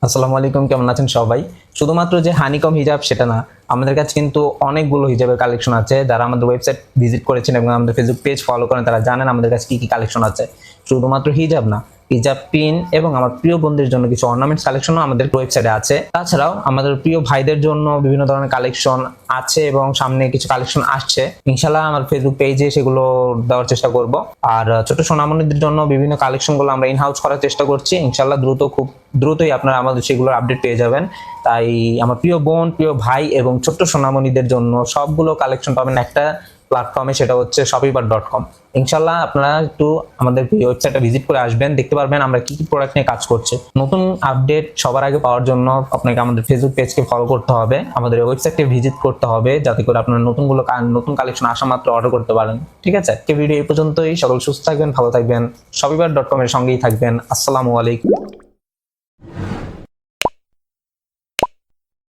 আসসালামু আলাইকুম, কেমন আছেন সবাই? শুধুমাত্র যে হানিকম হিজাব সেটা না, আমাদের কাছে কিন্তু অনেকগুলো হিজাবের কালেকশন আছে। যারা আমাদের ওয়েবসাইট ভিজিট করেছেন এবং আমাদের ফেসবুক পেজ ফলো করেন তারা জানেন আমাদের কাছে কি কি কালেকশন আছে। শুধুমাত্র হিজাব না, হিজাব পিন এবং আমার প্রিয় বন্ধুদের জন্য কিছু অর্নামেন্টস কালেকশনও আমাদের ওয়েবসাইটে আছে। তাছাড়াও আমাদের প্রিয় ভাইদের জন্য বিভিন্ন ধরনের কালেকশন আছে এবং সামনে কিছু কালেকশন আসছে। ইনশাল্লাহ আমার ফেসবুক পেজে সেগুলো দেওয়ার চেষ্টা করব। আর ছোট সোনামণিদের জন্য বিভিন্ন কালেকশনগুলো আমরা ইনহাউস করার চেষ্টা করছি। ইনশাল্লাহ খুব দ্রুতই আপনারা আমাদের সেগুলোর আপডেট পেয়ে যাবেন। তাই আমার প্রিয় বোন, প্রিয় ভাই এবং ছোট্ট সোনামণিদের জন্য সবগুলো কালেকশন পাবেন একটা প্ল্যাটফর্মে, সেটা হচ্ছে shopify.com। ইনশাল্লাহ আপনারা একটু আমাদের ওয়েবসাইটে ভিজিট করে আসবেন, দেখতে পারবেন আমরা কি কি প্রোডাক্ট নিয়ে কাজ করছি। নতুন আপডেট সবার আগে পাওয়ার জন্য আপনাকে আমাদের ফেসবুক পেজকে ফলো করতে হবে, আমাদের ওয়েবসাইটে ভিজিট করতে হবে, যাতে করে আপনারা নতুন কালেকশন আসা মাত্র অর্ডার করতে পারেন। ঠিক আছে, ভিডিও এই পর্যন্তই। সকল সুস্থ থাকবেন, ভালো থাকবেন, shopify.com এর সঙ্গেই থাকবেন। আসসালামু আলাইকুম।